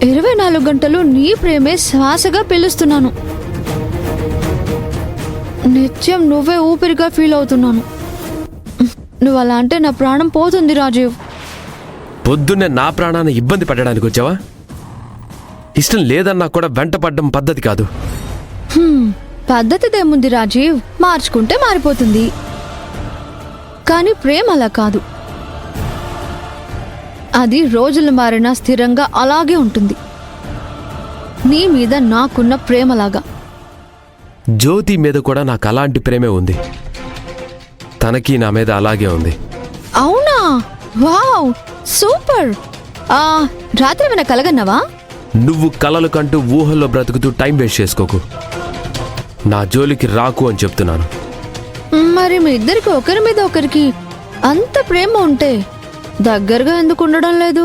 24 గంటలు నీ ప్రేమే శ్వాసగా పిలుస్తున్నాను. నిత్యం నువ్వే ఊపిరిగా ఫీల్ అవుతున్నాను. నువ్వు అలా అంటే నా ప్రాణం పోతుంది రాజీవ్. పొద్దున్నే నా ప్రాణాన్ని ఇబ్బంది పెట్టడానికి వచ్చావా? ఇష్టం లేదన్నా కూడా వెంట పడ్డం పద్ధతి కాదు. పద్ధతిదేముంది రాజీవ్, మార్చుకుంటే మారిపోతుంది. కానీ ప్రేమ అలా కాదు. అది రోజులు మారినా స్థిరంగా అలాగే ఉంటుంది. నీ మీద నాకున్న ప్రేమలాగా. జ్యోతి మీద కూడా నాకు అలాంటి ప్రేమే ఉంది. తనకి నా మీద అలాగే ఉంది. అవునా? Wow, super. రాత్రి ఏమైనా కలగన్నావా? నువ్వు కలలు కంటూ ఊహల్లో బ్రతుకుతూ టైం వేస్ట్ చేసుకోకు. నా జోలికి రాకు అని చెప్తున్నాను. మరి మీ ఇద్దరికి ఒకరి మీద ఒకరికి అంత ప్రేమ ఉంటే దగ్గరగా ఎందుకు ఉండడం లేదు?